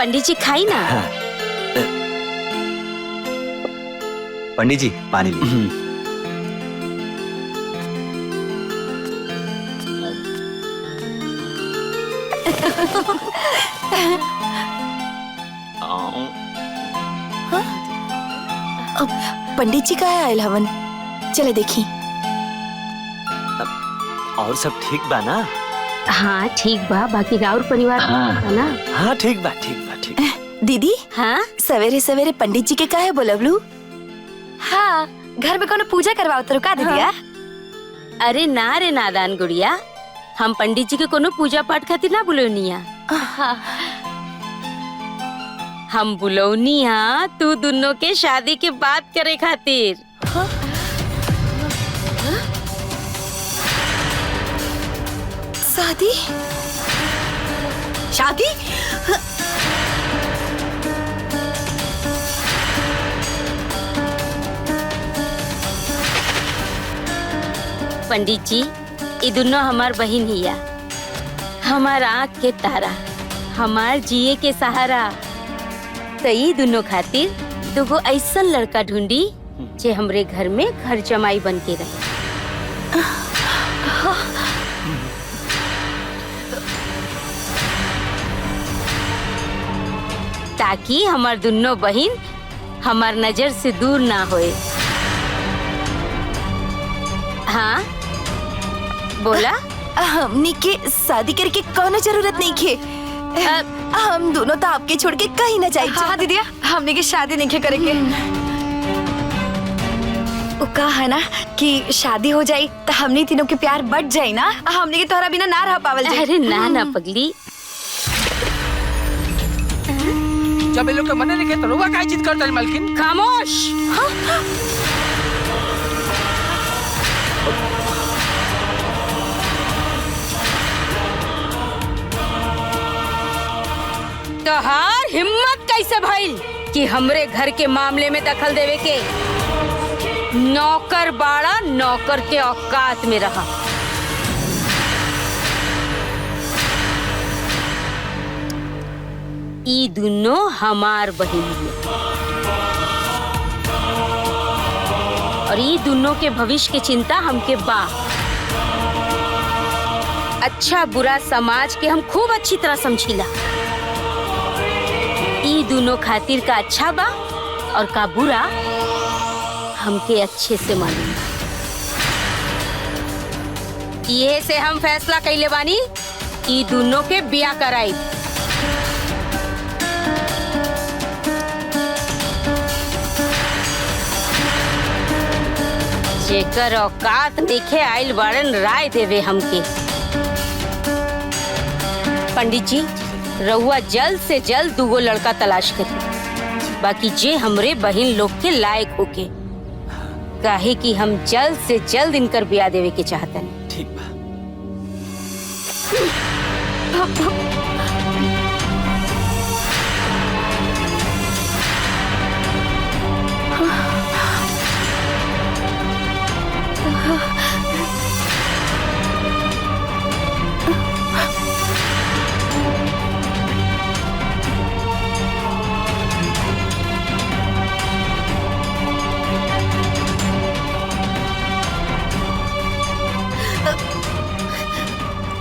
पंडित जी खाई ना। हाँ। पंडित जी पानी लीजिए। पंडित जी का आयल हवन, चले देखी। और सब ठीक बा ना? हाँ ठीक बा, बाकी राउर परिवार हाँ। ना? हाँ ठीक बा ठीक बा ठीक। दीदी हाँ सवेरे सवेरे पंडित जी के काहे बोलवलू? हाँ, घर में कोनो पूजा करवाओ तो रुका दीदिया। अरे ना रे नादान गुड़िया, हम पंडित जी के कोनो पूजा पाठ खातिर ना बुलौनिया। हम बुलौनिया तू दोनों के शादी के बात करे खातिर। शादी? शादी? पंडित जी ये दोनों हमार बहन हिया, हमार आँख के तारा, हमार जिए के सहारा। तो ये दोनों खातिर दुगो ऐसा लड़का ढूंढी जे हमरे घर में घर जमाई बन के रहे। ताकि हमार दोनों बहन हमार नजर से दूर ना होए। हाँ बोला? हमनी के शादी करके कोनो जरूरत नहीं खे। हम दोनों तो आपके छोड़ के कहीं ना जाए। हाँ दीदिया, हमने की शादी नहीं करेंगे। वो कहा है ना कि शादी हो जाए तो हमने तीनों के प्यार बढ़ जाए ना, हमने के तोहरा बिना ना रह पावल जाए। अरे ना ना पगली, जब ये लोग के मने नहीं तो रुआ काहे जिद करता है मालकिन? खामोश। तोहार हिम्मत कैसे भइल कि हमरे घर के मामले में दखल देवे के? नौकर बाड़ा, नौकर के औकात में रहा। ई दोनों हमार बहन है और ई दोनों के भविष्य के चिंता हमके बा। अच्छा बुरा समाज के हम खूब अच्छी तरह समझीला। ई दोनों खातिर का अच्छा बा और का बुरा हमके अच्छे से मालूम। ये से हम फैसला कइले बानी ई दोनों के बिया कराई। जेकर औकात देखे आइल बारन राय देवे हमके। पंडित जी रहुआ जल्द से जल्द दुगो लड़का तलाश करी, बाकी जे हमरे बहन लोग के लायक होके, काहे कि हम जल्द से जल्द इनकर ब्याह देवे के चाहतन। ठीक बा।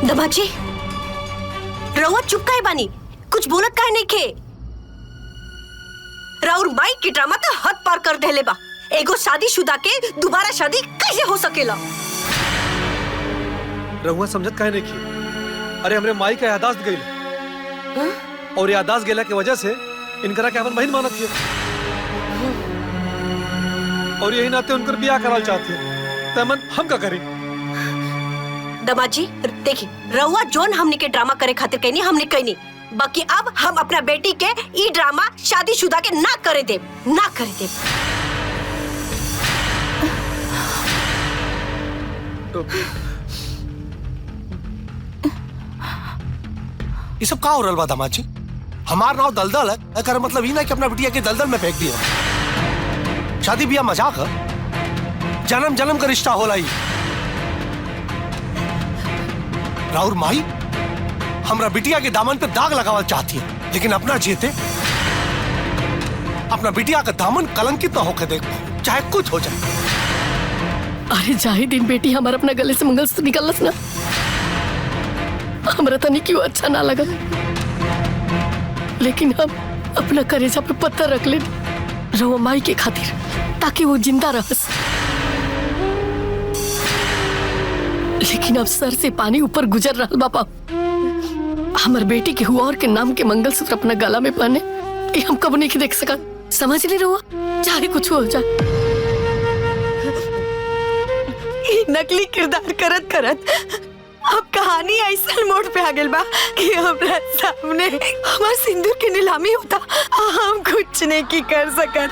दमाजी रउआ चुप काहे बानी? कुछ बोलत काहे नहीं खे? राउर माई के ड्रामा तो हद पार कर देले बा। एगो शादीशुदा के दोबारा शादी कैसे हो सकेला? रहुआ समझत काहे नहीं की? अरे हमरे माई का यादाश्त गई और यादाश्त गेला के वजह से इनकरा के अपन बहन मानत है और यही नाते उनकर ब्याह कराल चाहती है। तमन हम का करी? दमाजी देखी रउआ जोन हमने के ड्रामा करे खातिर कहनी हमने कहनी, बाकी अब हम अपना बेटी के ई ड्रामा शादीशुदा के ना करे दे, ना करे दे। ये सब का हो रहा बा दामाजी? हमार नाव दलदल है, एकर मतलब ही ना कि अपना बिटिया के दलदल में फेंक दिया। शादी बिया मजाक है, जन्म जन्म का रिश्ता होला ही। राउर माई हमरा बिटिया के दामन पे दाग लगावल चाहती है। लेकिन अपना जीते अपना बिटिया का दामन कलंकित ना होकर देख, चाहे कुछ हो जाए। अरे जाहि दिन बेटी हमारा अपना गले से मंगलसूत्र निकलस ना, हमरा तनी क्यों अच्छा ना लगा, लेकिन हम अपना करेजा पे पत्थर रख ले रहो माई के खातिर, ताकि वो जिंदा रहस। लेकिन अब सर से पानी ऊपर गुजर रहा बापा। हमार बेटी के हुआ और के नाम के मंगलसूत्र अपना गला में पहने, ये हम कब नहीं देख सका। समझ ले रहुआ, चाहे कुछ हो जाए। नकली किरदार करत करत अब कहानी ऐसा मोड पे आ गई बा कि हमरा सामने हमार सिंदूर की नीलामी होता, हम कुछ नहीं की कर सकत।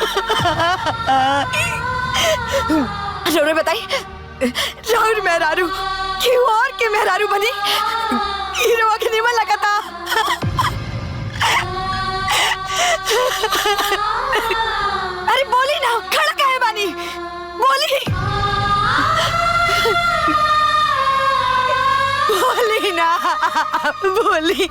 रोरे बताई, रोर मेहरारू क्यों और के मेहरारू बनी, हीरो के निमन लगता। अरे बोली ना, खड़ा काहे बानी, बोली बोली ना, बोली।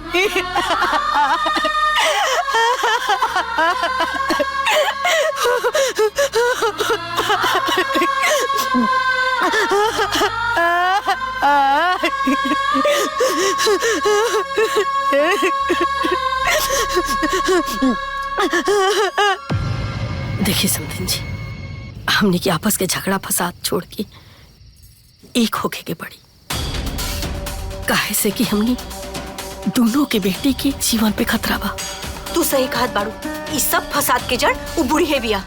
देखिए समधिन जी, हमने की आपस के झगड़ा फसाद छोड़ के एक होके के पड़ी, काहे से कि हमने दोनों के बेटी के जीवन पे खतरा बा। तू सही कहत बाड़ू, इस सब फसाद के जड़ वो बुढ़ी है बिया।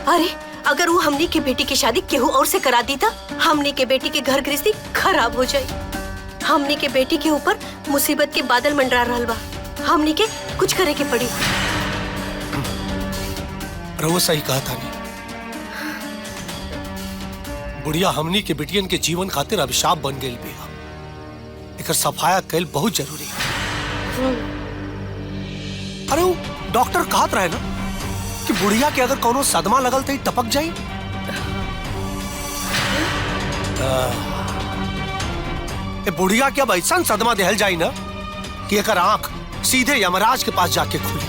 अरे अगर वो हमनी के बेटी की शादी केहू और से करा दी था, हमनी के बेटी के घर गृहस्थी खराब हो जाए। हमनी के बेटी के ऊपर मुसीबत के बादल मंडरा रहल बा, हमनी के कुछ करे के पड़ी। रहुआ सही कहा था नहीं। बुढ़िया हमनी के बेटियन के जीवन खातिर अभिशाप बन गई बिया, एकर सफाया कैल बहुत जरूरी है। अरे वो डॉक्टर कहत रहे ना कि बुढ़िया के अगर कोनो सदमा लगल तो टपक जाई। बुढ़िया के अब ऐसा सदमा देहल जाई ना कि एकर आंख सीधे यमराज के पास जाके खुली।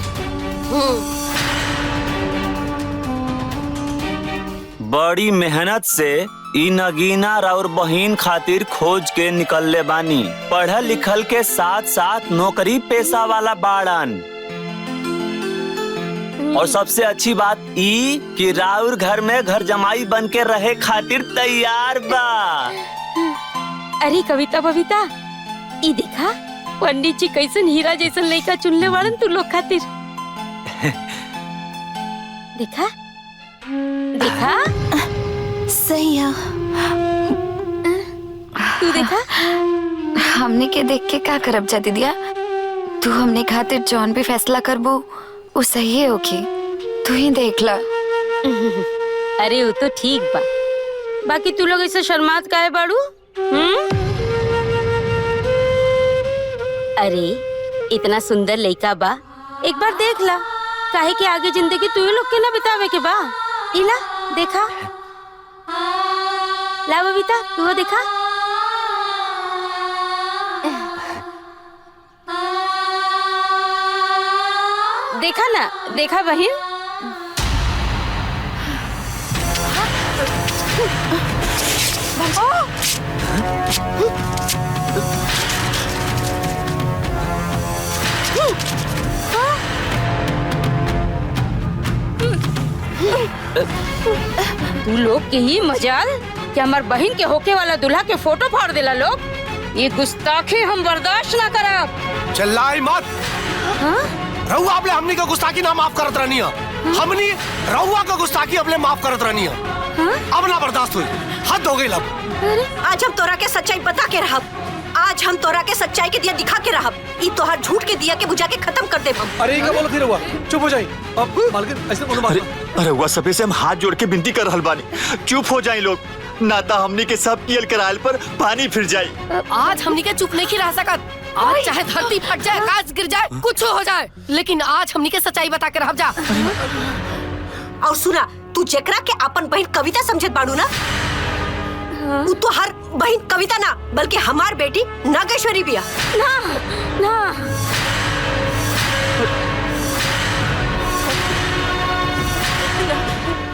बड़ी मेहनत से ई नगीना और बहिन खातिर खोज के निकलले बानी। पढ़ल लिखल के साथ साथ नौकरी पेशा वाला बाड़न। और सबसे अच्छी बात ई कि राउर घर में घर जमाई बन के रहे खातिर तैयार बा। अरे कविता बबीता, ई देखा पंडित जी कैसन हीरा जैसन लड़का चुनले वालन तू लोग खातिर। देखा देखा सही है। तू देखा, हमने के देख के का करब जा दीदिया, तू हमने खातिर जौन भी फैसला करबो वो सही है। ओके तू ही देख ला। अरे वो तो ठीक बा, बाकी तू लोग ऐसे शर्मात काहे बाड़ू? अरे इतना सुंदर लड़का बा, एक बार देख ला, काहे कि आगे जिंदगी तू ही लोग के ना बितावे के बा। इला देखा, ला बबीता तू वो देखा। देखा ना, देखा बहन। तू लोग के ही मजाल कि हमार बहन के होके वाला दूल्हा के फोटो फाड़ देला लोग। ये गुस्ताखी हम बर्दाश्त ना करब। चिल्लाई मत। हाँ? रहुआ आपले हमनी का गुस्ताखी ना माफ करत रहनी है। हमनी रहुआ का गुस्ताखी अपने माफ करत रहनी है। अब ना बर्दाश्त हुई, हद हो गई। अब आज हम तोरा के सच्चाई बता के रहब। आज हम तोरा के सच्चाई के दिया दिखा के रहब। ई तोहार झूठ के दिया के बुझा के खत्म कर देब हम। अरे क्या बोलत रहुआ, चुप हो जाई। अब मालकिन ऐसे बोलो मत। अरे हुआ सभी से हम हाथ जोड़ के विनती कर रहल बानी, चुप हो जाए लोग, नाता हमनी के सब कियल करायल पर पानी फिर जाए। आज हमनी के चुप नहीं रह सकत। आज चाहे धरती फट जाए, आकाश गिर जाए, कुछ हो जाए, लेकिन आज हमनी के सच्चाई बता के रह जा। और सुना, तू जेकरा के अपन बहन कविता समझत बाड़ू ना, वो तो हर बहन कविता ना बल्कि हमार बेटी नागेश्वरी बिया। ना ना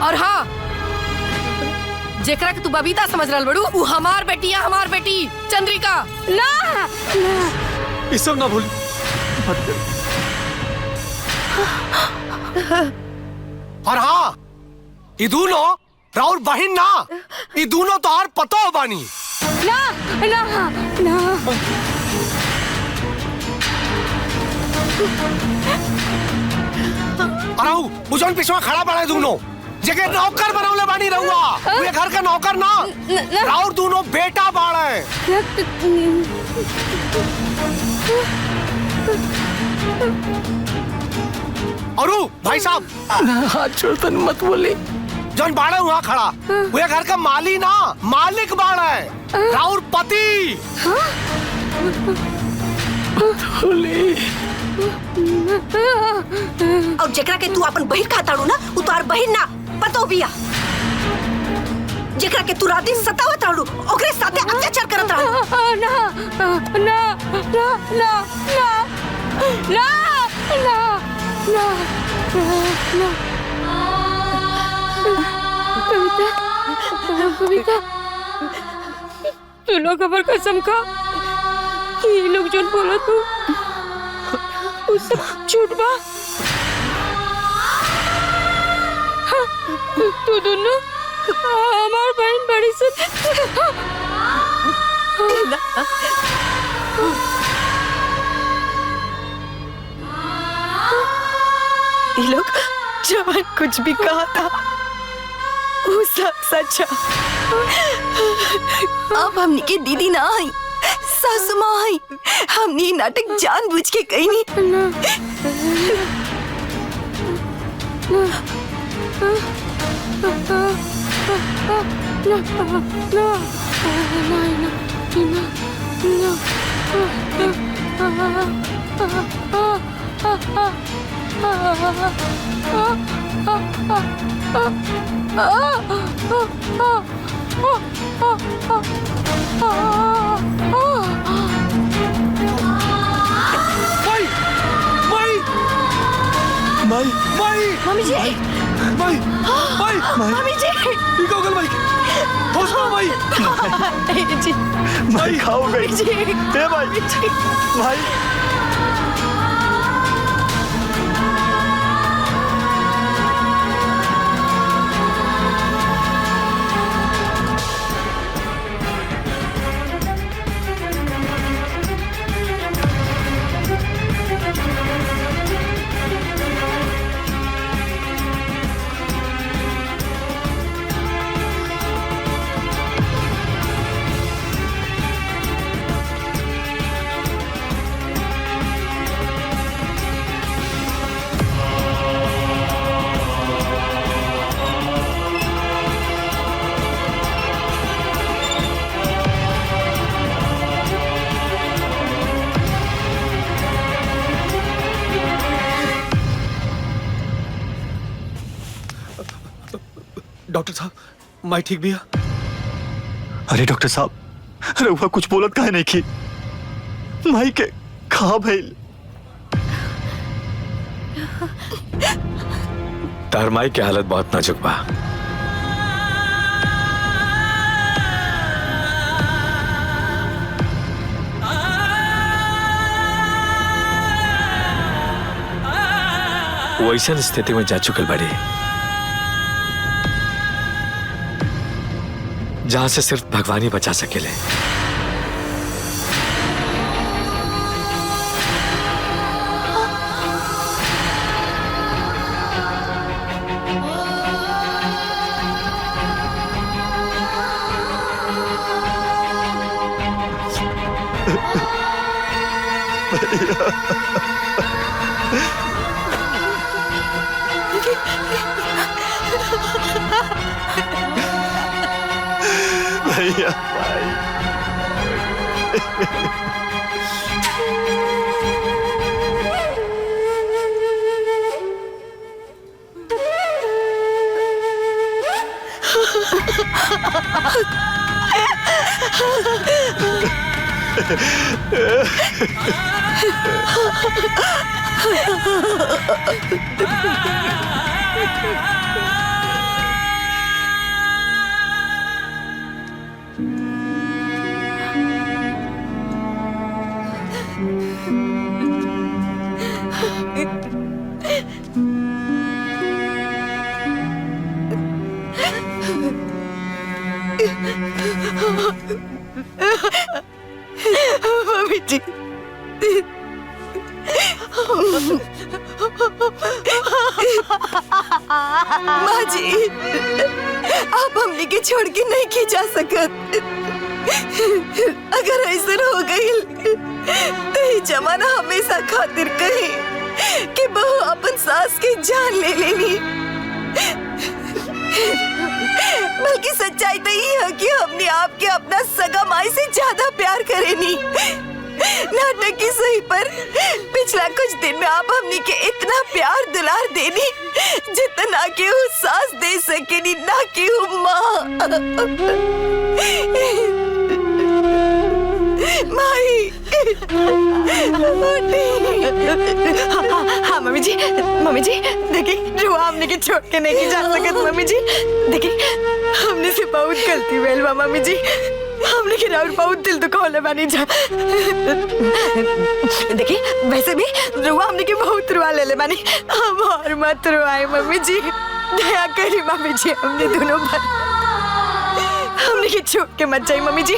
और हाँ, जेकरा के तू बबीता समझ रहल बड़ू, वो हमार बेटी है, हमार बेटी चंद्रिका। ना ये सब ना भूली। और हाँ, ये दोनों राउर बहन ना, ये दोनों तो और पतो बानी। ना ना ना अराऊ बुझन पिछवा खड़ा पड़ा है दोनों जगह नौकर बनौले बानी रहुआ। ये घर का नौकर ना, राउर दोनों बेटा बाड़ा है। अरु भाई साहब, हाथ छोड़तन मत बोली। जौन बाड़ा वहाँ खड़ा, वो घर का माली ना, मालिक बाड़ा है, राउर पति। और जेकरा के तू अपन बहिन खाताड़ू ना, वो तोहार बहिन ना पतो बिया। जेकरा के तू रात दिन सतावत रहू, ओकरे साथे अत्याचार करत रहू। ना ना ना ना ना ना ना ना ना कविता, कविता, तू लोग खबर कसम खा, ये लोग जो बोला तू वो सब झूठ बा। तू दोनों हमार बहन बड़ी से ये लोग जवान कुछ भी कहा था वो सब सच्चा। अब हमनी के दीदी ना आई, सासू माँ आई, हमने ये नाटक जानबूझ के कही नहीं। मम्मी जी, मम्मी जी, भाई खाओ गई। ए भाई, भाई डॉक्टर साहब, माई ठीक भी है? अरे डॉक्टर साहब, रउआ कुछ बोलत काहे नहीं की? माई के खा भइल? तार माई की हालत बहुत नाजुक बा। वो ऐसा स्थिति में जा चुकल बड़ी जहां से सिर्फ भगवान ही बचा सकेले। भैया भाई। मम्मी जी माँ जी आप हमने के छोड़ के नहीं की जा सकत। अगर ऐसा हो गई तो ये जमाना हमेशा खातिर कहे कि बहू अपन सास की जान ले लेनी। बल्कि सच्चाई तो ये है कि हमने आपके अपना सगा माई से ज्यादा प्यार करेनी। नाटक की सही पर पिछला कुछ दिन में आप हमने के इतना प्यार दुलार देनी जितना कि वो सास दे सकेनी, ना कि वो माँ। माई हाँ मम्मी जी देखिए रुआ हमने के छोड़ के नहीं जा सकत। मम्मी जी देखिए हमने से बहुत गलती भेल बा। मम्मी जी हमने के और बहुत दिल दुखौले बानी जा। देखिए वैसे भी रुआ हमने के बहुत रुआ ले बानी, हम और मत रुआए। मम्मी जी दया करी मम्मी जी, हमने दोनों हमने के छोड़ के मत जाए। मम्मी जी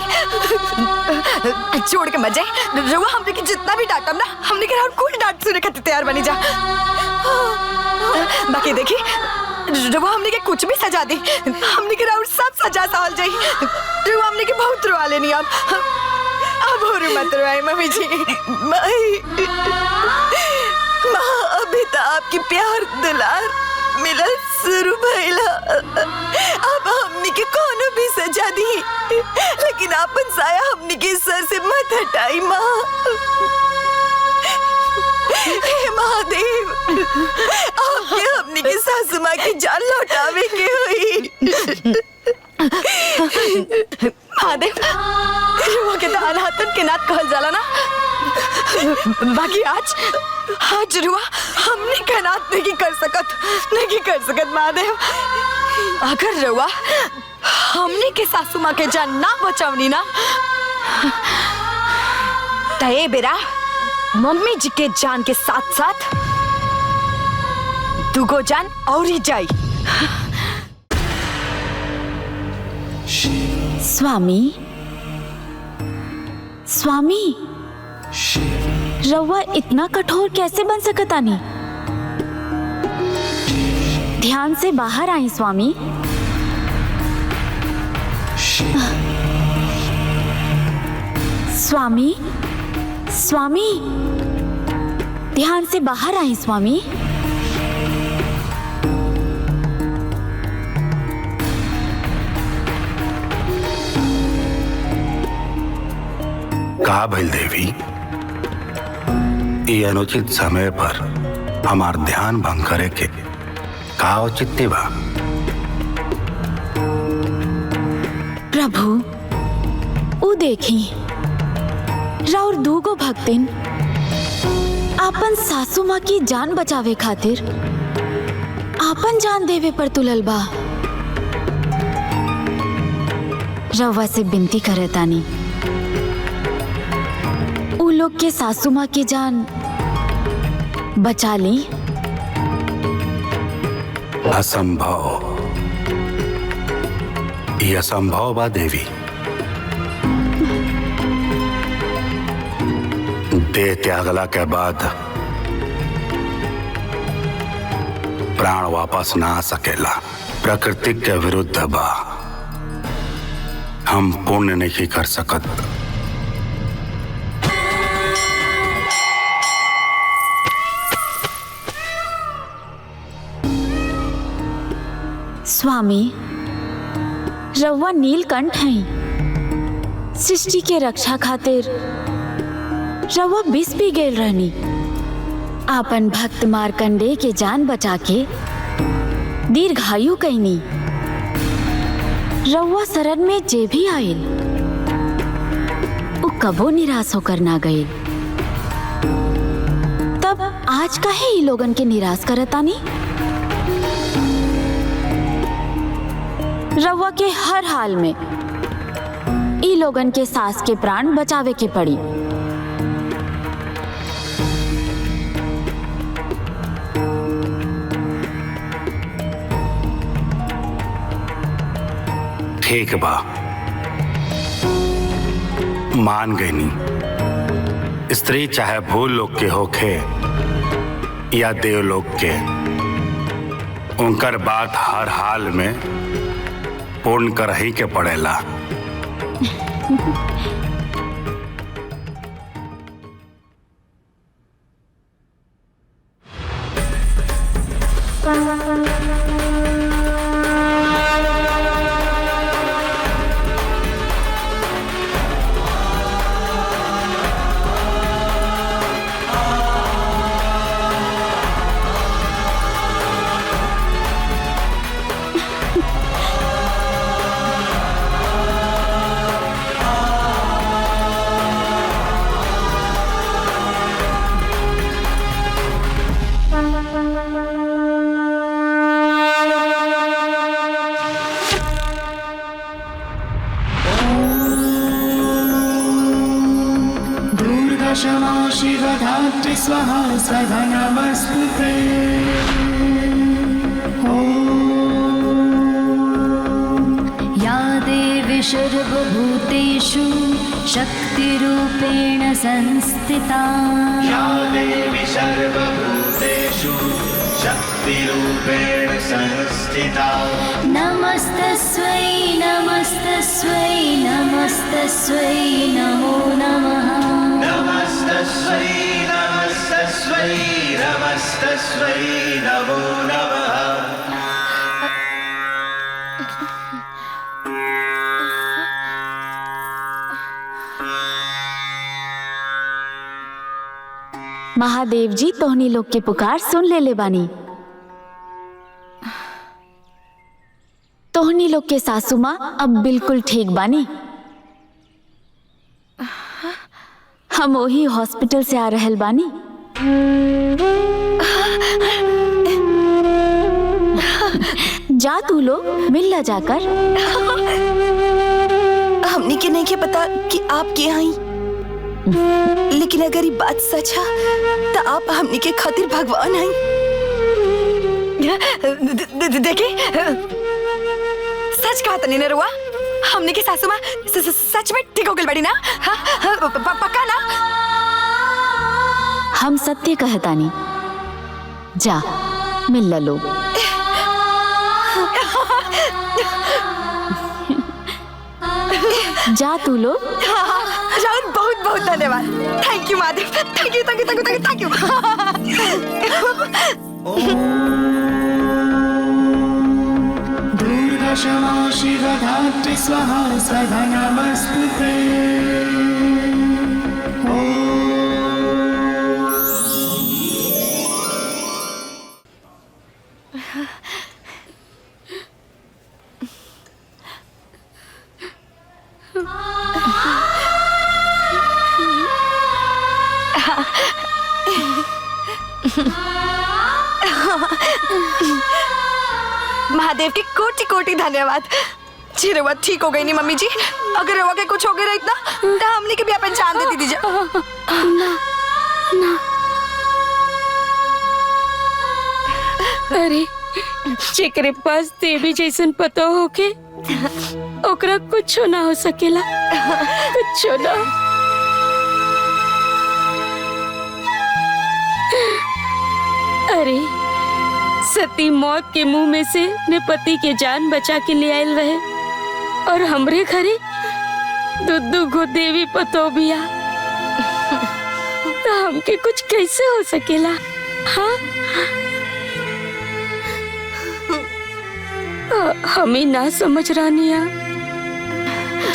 छोड़ के मत जाए। रुआ हमने के जितना भी डांटम ना, हमने के और कोई डांट सुने खातिर तैयार बनी जा। बाकी देखिए रुआ हमने के कुछ भी सजा दी, हमने के और सब सजा सहल जाई। रुआ हमने के बहुत रुआ लेनी। अब और मत रुआए मम्मी जी। माँ अभी तो आपकी प्यार दुलार मिलल शुरू भइला। अब हमने के कोनो भी सजा दी, लेकिन अपन साया हमने के सर से मत हटाई। माँ हे महादेव आपके हमने के सासू माँ की जान लौटावे के हुई। महादेव रुआ के तो अनाथन के नाथ कहल जाला ना। बाकी आज रुआ हमने का नाथ नहीं कर सकत महादेव। अगर रुआ हमने के सासू माँ के जान ना बचावनी ना, तय बेरा मम्मी जी के जान के साथ साथ दुगो जान और ही जाई। स्वामी रउआ इतना कठोर कैसे बन सकतानी? ध्यान से बाहर आई स्वामी। स्वामी ध्यान से बाहर आई स्वामी। का भइल देवी, ये अनुचित समय पर हमार ध्यान भंग करे के का औचित्य बा? प्रभु उ देखी राउर दूगो भक्तिन आपन सासू माँ की जान बचावे खातिर आपन जान देवे पर तुलल बा। रवा से विनती करे तानी उ लोग के सासू माँ की जान बचा ली। असंभव, ये असंभव बा देवी। देह त्यागला के बाद प्राण वापस ना आ सकेला, प्रकृति के विरुद्ध बा। हम पुण्य नहीं कर सकत। स्वामी रउआ नीलकंठ हैं। सृष्टि के रक्षा खातिर रउआ विष पी गेल रहनी। आपन भक्त मार्कंडेय के जान बचा के दीर्घायु कैनी। रउआ शरण में जे भी आयल वो कबो निराश होकर ना गए। तब आज काहे ई लोगन के निराश करतानी? रउआ के हर हाल में ई लोगन के सास के प्राण बचावे के पड़ी। ठीक बा, मान गई नी। स्त्री चाहे भूल लोग के होखे या देवलोक के, उनकर बात हर हाल में पूर्ण कर ही के पड़ेला। क्षमा शिवधात्री स्वाहा सदा नमस्तुते। या देवी सर्वभूतेषु शक्तिरूपेण संस्थिता। या देवी सर्वभूतेषु शक्तिरूपेण संस्थिता। नमस्तस्यै नमस्तस्यै नमस्तस्यै नमो नमः। नमस्तस्यै नमस्तस्यै नमस्तस्यै नमो नमः। महादेव जी तोहनी लोग के पुकार सुन ले बानी। तोहनी लोग के सासू माँ अब बिल्कुल ठीक बानी। हम वही हॉस्पिटल से आ रहल बानी। जा तू लोग मिल ला जाकर। हमने के नहीं के पता कि आप के आई, लेकिन अगर ये बात सच है तो आप हमने के खातिर भगवान आई। देखी सच कहा तनी नरुआ, हमने के सासू माँ सच में ठीक हो गई बड़ी ना? पक्का ना? हम सत्य कहतानी। जा मिल ला लोग। जा तू लोग। राउत बहुत बहुत धन्यवाद। Thank you Mahadev. Thank you thank you thank you thank you. Durga क्षमा शिवधात्री स्वाहा सदा नमस्तुते। महादेव की कोटि कोटि धन्यवाद। जी रवा ठीक हो गई नहीं मम्मी जी। अगर रवा के कुछ हो गया इतना तो हमने के भी अपन जान दे दीजिए। ना ना। अरे जेकरे पास देवी जैसन पता होके ओकरा कुछ ना हो सकेला, कुछ ना। अरे सती मौत के मुंह में से ने पति के जान बचा के ले आयल रहे और हमरे घरे दुद्दू गो देवी पतो बिया। तो हमके कुछ कैसे हो सकेला? हाँ हमें ना समझ रानिया,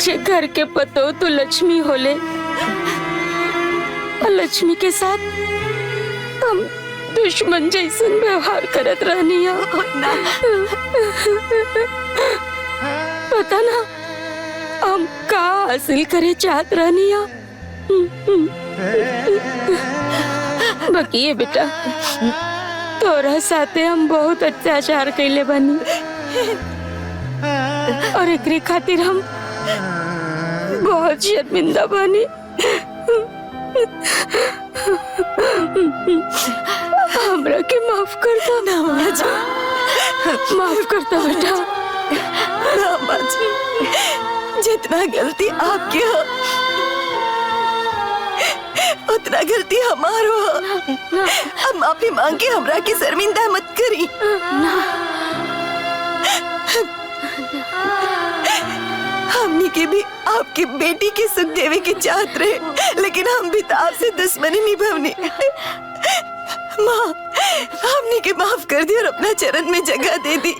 जे घर के पतो तो लक्ष्मी होले और लक्ष्मी के साथ हम दुश्मन जैसन व्यवहार करत रहनिया। पता ना हम का हासिल करे चाहत रहनिया। बाकी बेटा तोरा साथे हम बहुत अत्याचार कैले बनी और एकरे खातिर हम बहुत शर्मिंदा बनी। हमरा के माफ कर दो ना। माफ कर दो बेटा। ना माँ जी, जितना गलती आपकी हो उतना गलती हमार हो। अब माफी मांग के हमरा के शर्मिंदा मत करी। हमनी के भी आपकी बेटी के सुख देवे के चाहत रहे, लेकिन हम भी तो आपसे दुश्मनी निभावनी। माँ, हमनी के माफ कर दी और अपना चरण में जगह दे दी।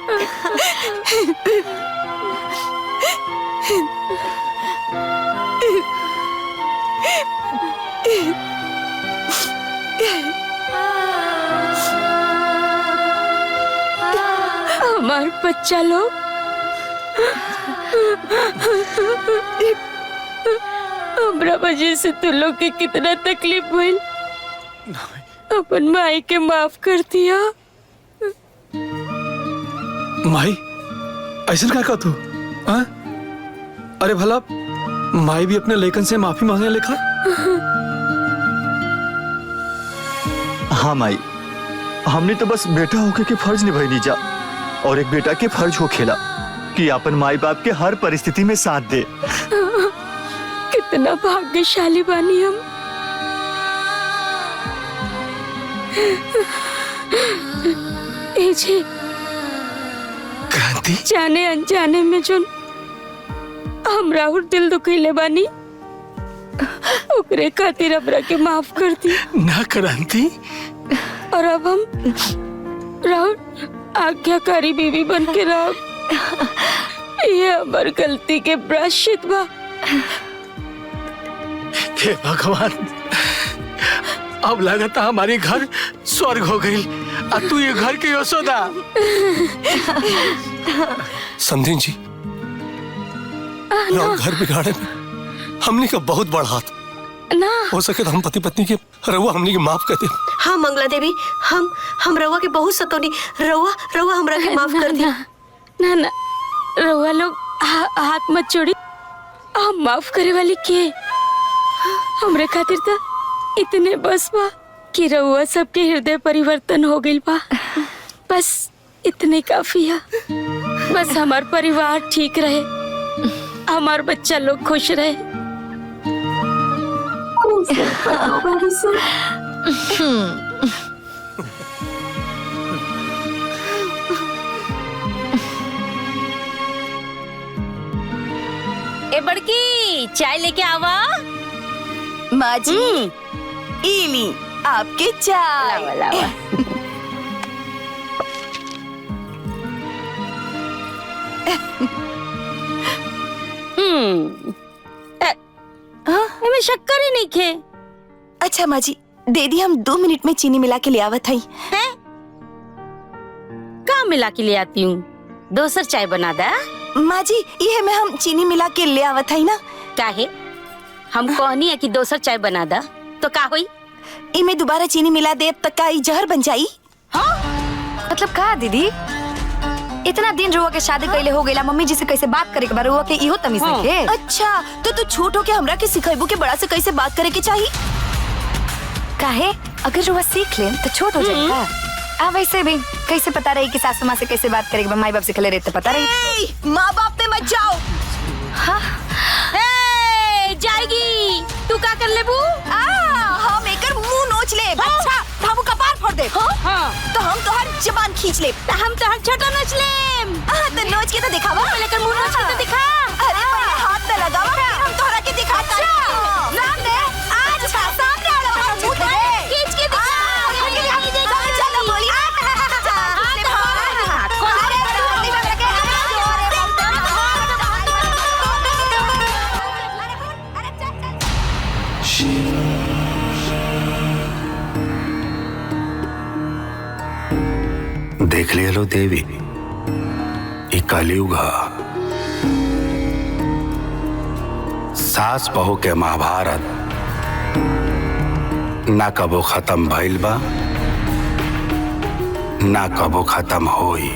हमार बच्चा लोग हमरा वजह से तू लोग के कितना तकलीफ भइल, अपन माई के माफ कर दिया। माई ऐसा क्या कहतू? अरे भला माई भी अपने लेखन से माफी मांगने लिखा। हाँ माई, हमने तो बस बेटा होके के फर्ज निभाई जा, और एक बेटा के फर्ज हो खेला कि अपन माई बाप के हर परिस्थिति में साथ दे। कितना भाग्यशाली बानी हम। जी क्रांति, जाने अनजाने में जो हम राहुल दिल दुखैले बानी, ओकरे खातिर हमरा के माफ कर दी ना क्रांति। और अब हम राहुल आज्ञाकारी बीवी बन के रहो। ये हमार गलती के प्रायश्चित बा। हे भगवान, अब लगता हमारे घर स्वर्ग हो गई, और तू ये घर के यशोदा। समझें जी, घर बिगाड़े में हमने का बहुत बड़ा हाथ ना हो सके तो हम पति पत्नी के रउआ हमने के माफ कर दे। हाँ मंगला देवी, हम रउआ के बहुत सतोनी। रउआ हमरा के माफ कर दी। ना ना, रउआ लोग हाथ मत जोड़ी। हम माफ करे वाली के हमरे खातिर तो इतने बस बा कि रउआ सबके हृदय परिवर्तन हो गइल बा। बस इतने काफी है। बस हमार परिवार ठीक रहे, हमार बच्चा लोग खुश रहे। ए बड़की, चाय लेके आवा। माँ जी, इली आपके चाय। लावा, लावा। में शक्कर ही नहीं खे। अच्छा माँ जी, दे दी, हम 2 मिनट में चीनी मिला के ले आवत हई। कहाँ मिला के ले आती हूँ? दोसर चाय बना दा। माँ जी, ये में हम चीनी मिला के ले आवत हई ना। काहे? हम कहनी है कि दोसर चाय बना दा, तो का हुई? इमे दोबारा चीनी मिला दे तक का जहर बन जाई। हाँ? मतलब का दीदी, इतना दिन रुआ के शादी कैले हो गईला, मम्मी जी से कैसे बात करे के बारे रुआ के इहो तमीज नहीं है। अच्छा, तो तू छोट हो के हमरा के सिखाइबू के बड़ा से कैसे बात करे के चाहिए। काहे? अगर रुआ सीख ले तो छोट हो जाएगा। आ वैसे भी कैसे पता रही कि सासू माँ से कैसे बात करेगी, माई बाप से खले रहते पता रही। माँ बाप पे मत जाओ। हाँ? जाएगी, तू का कर लेबू? हम एकर मुंह नोच ले। अच्छा, तो हम कपार फोड़ दे। हाँ। तो हम तोहर जबान खींच ले। तो हम तोहर छोटा नोच ले। तो नोच के तो दिखावा। पहले कर मुंह नोच के तो दिखा। अरे पहले हाथ पे लगावा, फिर हम तोहरा के दिखाता हैं। सामने, आज सामने आ रहा है। मुंह पे खींच के दिखा। चलो बोली। देख लिया लो देवी, ये कलयुग है। सास बहू के महाभारत ना कबो खत्म भइल बा, ना कबो खत्म होई।